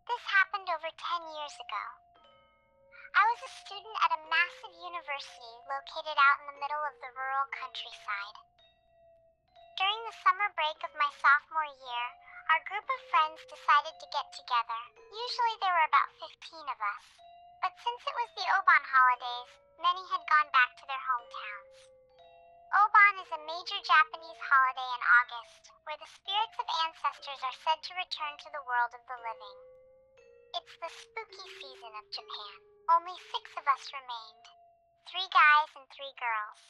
This happened over 10 years ago. I was a student at a massive university located out in the middle of the rural countryside. During the summer break of my sophomore year, our group of friends decided to get together. Usually there were about 15 of us, but since it was the Obon holidays, many had gone back to their hometowns. Obon is a major Japanese holiday in August, where the spirits of ancestors are said to return to the world of the living. It's the spooky season of Japan. Only 6 of us remained, 3 guys and 3 girls.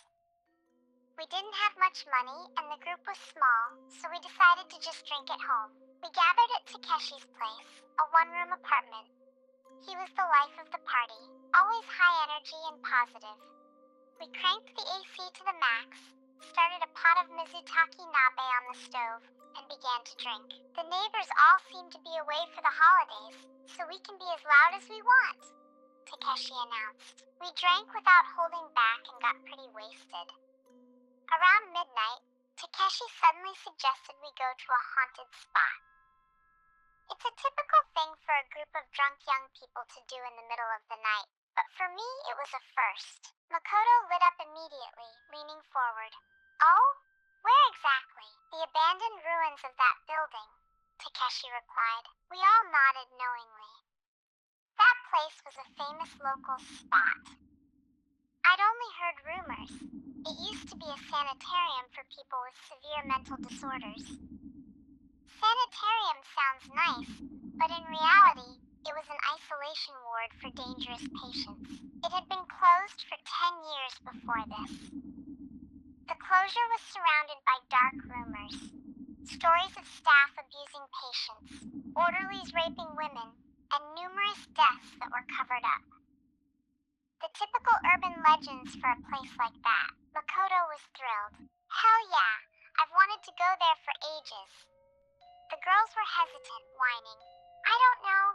We didn't have much money and the group was small, so we decided to just drink at home. We gathered at Takeshi's place, a one-room apartment. He was the life of the party, always high energy and positive. We cranked the AC to the max, started a pot of Mizutaki nabe on the stove, and began to drink. The neighbors all seem to be away for the holidays, so we can be as loud as we want, Takeshi announced. We drank without holding back and got pretty wasted. Around midnight, Takeshi suddenly suggested we go to a haunted spot. It's a typical thing for a group of drunk young people to do in the middle of the night, but for me it was a first. Makoto lit up immediately, leaning forward. Oh? Where exactly? The abandoned ruins of that building, Takeshi replied. We all nodded knowingly. That place was a famous local spot. I'd only heard rumors. It used to be a sanitarium for people with severe mental disorders. Sanitarium sounds nice, but in reality, it was an isolation ward for dangerous patients. It had been closed for 10 years before this. The closure was surrounded by dark rumors. Stories of staff abusing patients, orderlies raping women, and numerous deaths that were covered up. The typical urban legends for a place like that. Makoto was thrilled. Hell yeah, I've wanted to go there for ages. The girls were hesitant, whining. I don't know,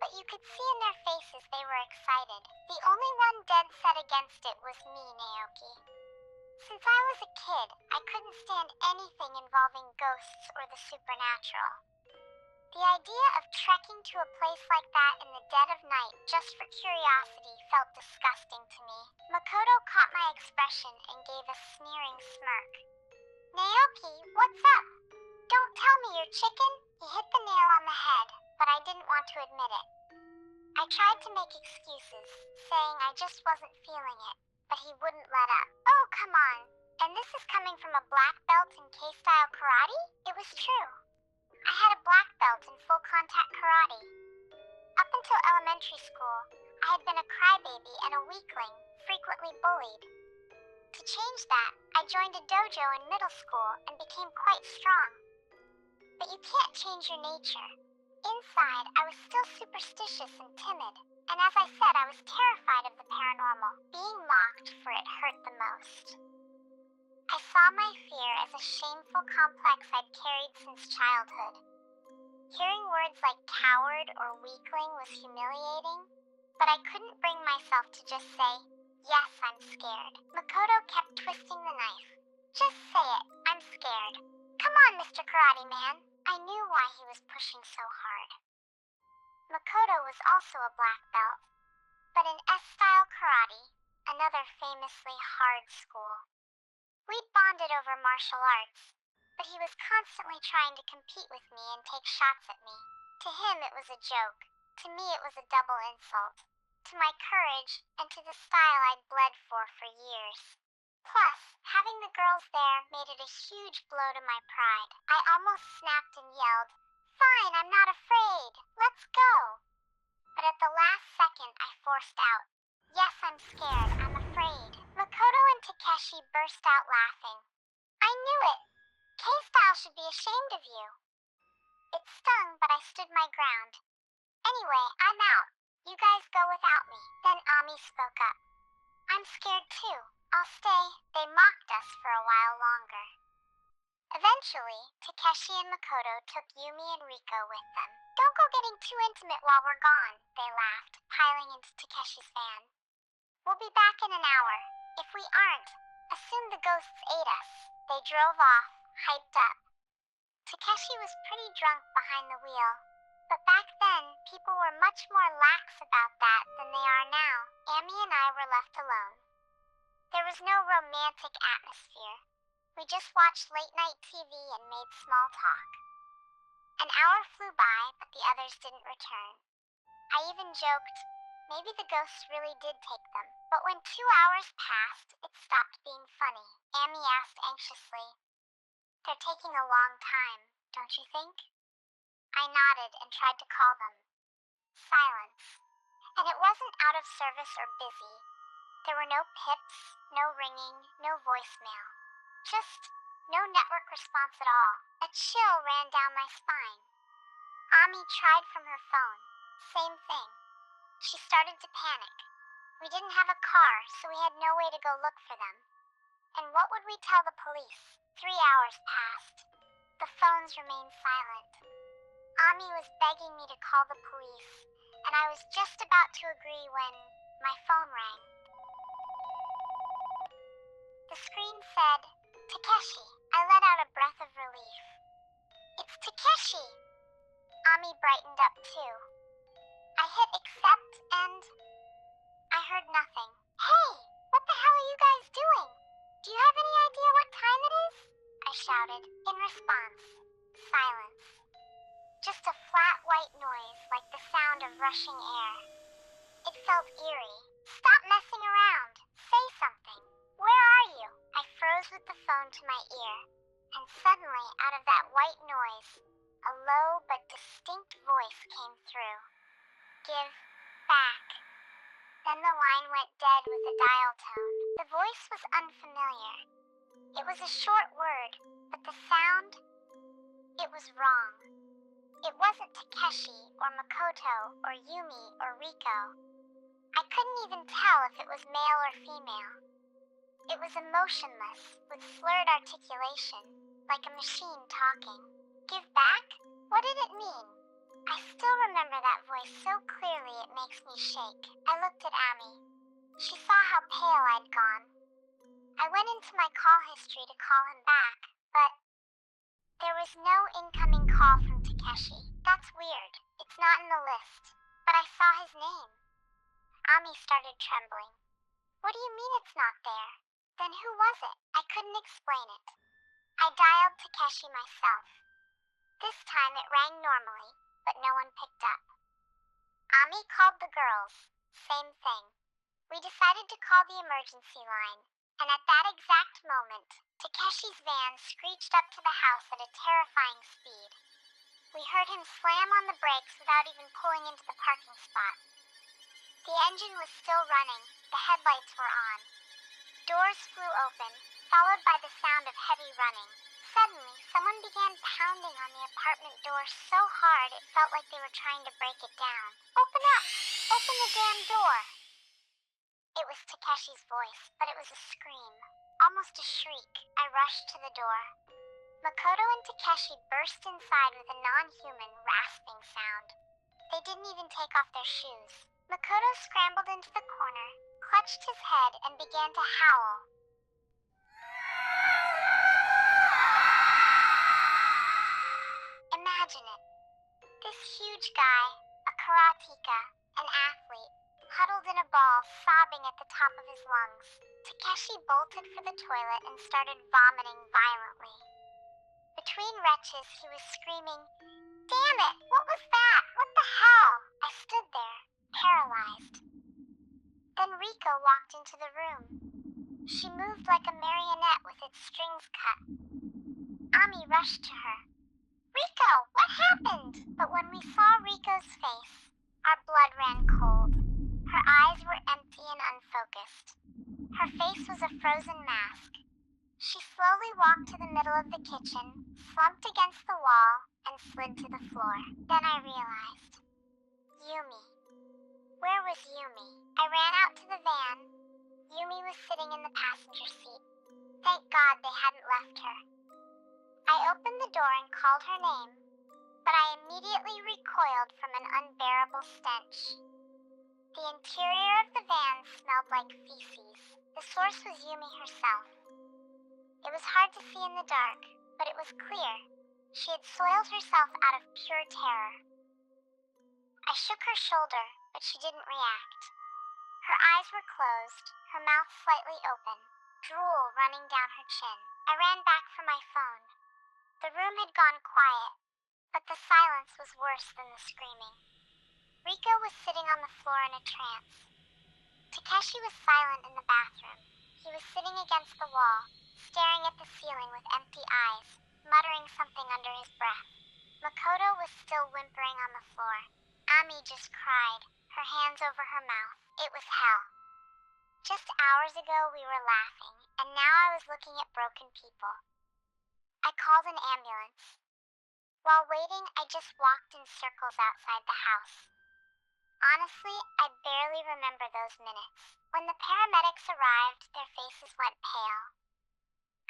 but you could see in their faces they were excited. The only one dead set against it was me, Naoki. Since I was a kid, I couldn't stand anything involving ghosts or the supernatural. The idea of trekking to a place like that in the dead of night just for curiosity felt disgusting to me. Makoto caught my expression and gave a sneering smirk. Naoki, what's up? Don't tell me you're chicken? He hit the nail on the head, but I didn't want to admit it. I tried to make excuses, saying I just wasn't feeling it, but he wouldn't let up. Oh, come on. And this is coming from a black belt in K-style karate? It was true. I had a black belt in full contact karate. Up until elementary school, I had been a crybaby and a weakling, frequently bullied. To change that, I joined a dojo in middle school and became quite strong. But you can't change your nature. Inside, I was still superstitious and timid, and as I said, I was terrified of the paranormal. Being mocked for it hurt the most. I saw my fear as a shameful complex I'd carried since childhood. Hearing words like coward or weakling was humiliating, but I couldn't bring myself to just say, yes, I'm scared. Makoto kept twisting the knife. Just say it, I'm scared. Come on, Mr. Karate Man. I knew why he was pushing so hard. Makoto was also a black belt, but in S-style karate, another famously hard school. We'd bonded over martial arts, but he was constantly trying to compete with me and take shots at me. To him it was a joke. To me it was a double insult. To my courage and to the style I'd bled for years. Plus, having the girls there made it a huge blow to my pride. I almost snapped and yelled, "Fine, I'm not afraid. Let's go." But at the last second I forced out, "Yes, I'm scared. I'm afraid." Makoto and Takeshi burst out laughing. I knew it. K-style should be ashamed of you. It stung, but I stood my ground. Anyway, I'm out. You guys go without me. Then Ami spoke up. I'm scared too. I'll stay. They mocked us for a while longer. Eventually, Takeshi and Makoto took Yumi and Riko with them. Don't go getting too intimate while we're gone, they laughed, piling into Takeshi's van. We'll be back in an hour. If we aren't, assume the ghosts ate us. They drove off, hyped up. Takeshi was pretty drunk behind the wheel. But back then, people were much more lax about that than they are now. Amy and I were left alone. There was no romantic atmosphere. We just watched late-night TV and made small talk. An hour flew by, but the others didn't return. I even joked, maybe the ghosts really did take them. But when 2 hours passed, it stopped being funny. Amy asked anxiously, "They're taking a long time, don't you think?" I nodded and tried to call them. Silence. And it wasn't out of service or busy. There were no pips, no ringing, no voicemail. Just no network response at all. A chill ran down my spine. Ami tried from her phone. Same thing. She started to panic. We didn't have a car, so we had no way to go look for them. And what would we tell the police? 3 hours passed. The phones remained silent. Ami was begging me to call the police, and I was just about to agree when my phone rang. The screen said, "Takeshi." I let out a breath of relief. "It's Takeshi!" Ami brightened up too. I hit accept and I heard nothing. "Hey, what the hell are you guys doing? Do you have any idea what time it is?" I shouted. In response, silence. Just a flat white noise like the sound of rushing air. It felt eerie. "Stop messing around. Say something. Where are you?" I froze with the phone to my ear, and suddenly, out of that white noise, a low but distinct voice came through. "Give back." Then the line went dead with a dial tone. The voice was unfamiliar. It was a short word, but the sound, it was wrong. It wasn't Takeshi or Makoto or Yumi or Riko. I couldn't even tell if it was male or female. It was emotionless, with slurred articulation, like a machine talking. Give back? What did it mean? I still remember that voice so clearly it makes me shake. I looked at Ami. She saw how pale I'd gone. I went into my call history to call him back, but there was no incoming call from Takeshi. That's weird. It's not in the list. But I saw his name. Ami started trembling. "What do you mean it's not there? Then who was it?" I couldn't explain it. I dialed Takeshi myself. This time it rang normally, but no one picked up. Ami called the girls. Same thing. We decided to call the emergency line, and at that exact moment, Takeshi's van screeched up to the house at a terrifying speed. We heard him slam on the brakes without even pulling into the parking spot. The engine was still running, the headlights were on. Doors flew open, followed by the sound of heavy running. Suddenly, someone began pounding on the apartment door so hard it felt like they were trying to break it down. "Open up! Open the damn door!" It was Takeshi's voice, but it was a scream, almost a shriek. I rushed to the door. Makoto and Takeshi burst inside with a non-human, rasping sound. They didn't even take off their shoes. Makoto scrambled into the corner, clutched his head, and began to howl. Imagine it. This huge guy, a karateka, an athlete, huddled in a ball, sobbing at the top of his lungs. Takeshi bolted for the toilet and started vomiting violently. Between retches, he was screaming, "Damn it! What was that? What the hell?" I stood there, paralyzed. Then Riko walked into the room. She moved like a marionette with its strings cut. Ami rushed to her. "Riko, what happened?" But when we saw Riko's face, our blood ran cold. Her eyes were empty and unfocused. Her face was a frozen mask. She slowly walked to the middle of the kitchen, slumped against the wall, and slid to the floor. Then I realized. Yumi. Where was Yumi? I ran out to the van. Yumi was sitting in the passenger seat. Thank God they hadn't left her. I opened the door and called her name, but I immediately recoiled from an unbearable stench. The interior of the van smelled like feces. The source was Yumi herself. It was hard to see in the dark, but it was clear. She had soiled herself out of pure terror. I shook her shoulder, but she didn't react. Her eyes were closed, her mouth slightly open, drool running down her chin. I ran back for my phone. The room had gone quiet, but the silence was worse than the screaming. Rico was sitting on the floor in a trance. Takeshi was silent in the bathroom. He was sitting against the wall, staring at the ceiling with empty eyes, muttering something under his breath. Makoto was still whimpering on the floor. Ami just cried, her hands over her mouth. It was hell. Just hours ago we were laughing, and now I was looking at broken people. I called an ambulance. While waiting, I just walked in circles outside the house. Honestly, I barely remember those minutes. When the paramedics arrived, their faces went pale.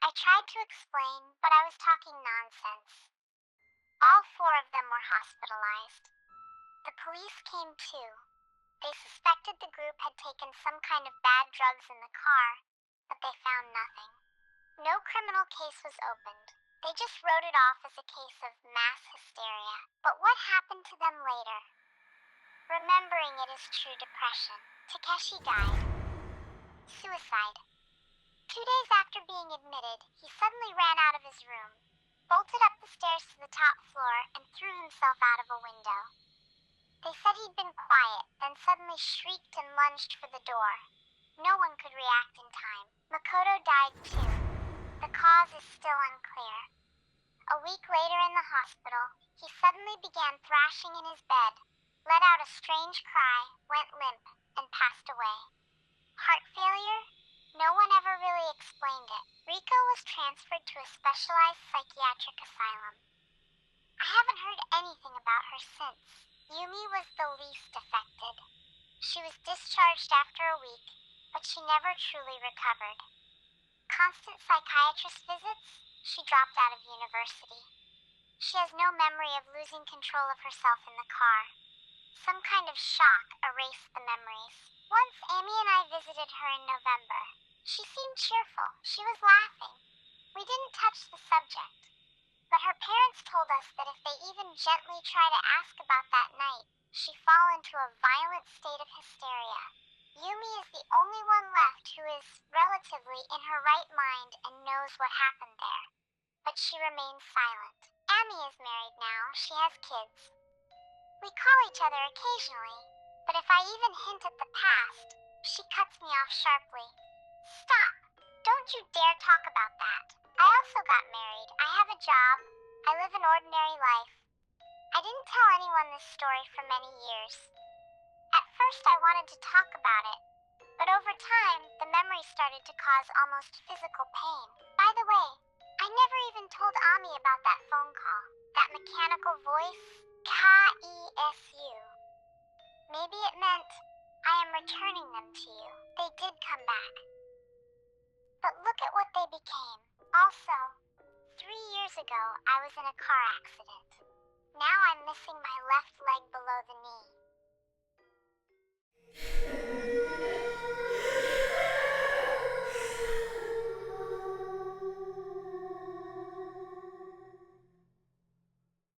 I tried to explain, but I was talking nonsense. All 4 of them were hospitalized. The police came too. They suspected the group had taken some kind of bad drugs in the car, but they found nothing. No criminal case was opened. They just wrote it off as a case of mass hysteria. But what happened to them later? Remembering it is true depression. Takeshi died. Suicide. 2 days after being admitted, he suddenly ran out of his room, bolted up the stairs to the top floor, and threw himself out of a window. They said he'd been quiet, then suddenly shrieked and lunged for the door. No one could react in time. Makoto died too. The cause is still unclear. A week later in the hospital, he suddenly began thrashing in his bed, let out a strange cry, went limp, and passed away. Heart failure? No one ever really explained it. Rico was transferred to a specialized psychiatric asylum. I haven't heard anything about her since. Yumi was the least affected. She was discharged after a week, but she never truly recovered. Constant psychiatrist visits? She dropped out of university. She has no memory of losing control of herself in the car. Some kind of shock erased the memories. Once Amy and I visited her in November. She seemed cheerful. She was laughing. We didn't touch the subject. But her parents told us that if they even gently try to ask about that night, she'd fall into a violent state of hysteria. Yumi is the only one left who is relatively in her right mind and knows what happened there. But she remains silent. Amy is married now. She has kids. We call each other occasionally, but if I even hint at the past, she cuts me off sharply. Stop! Don't you dare talk about that. I also got married. I have a job. I live an ordinary life. I didn't tell anyone this story for many years. At first I wanted to talk about it, but over time, the memory started to cause almost physical pain. By the way, I never even told Ami about that phone call. That mechanical voice, K-E-S-U. Maybe it meant, I am returning them to you. They did come back. But look at what they became. Also, 3 years ago, I was in a car accident. Now I'm missing my left leg below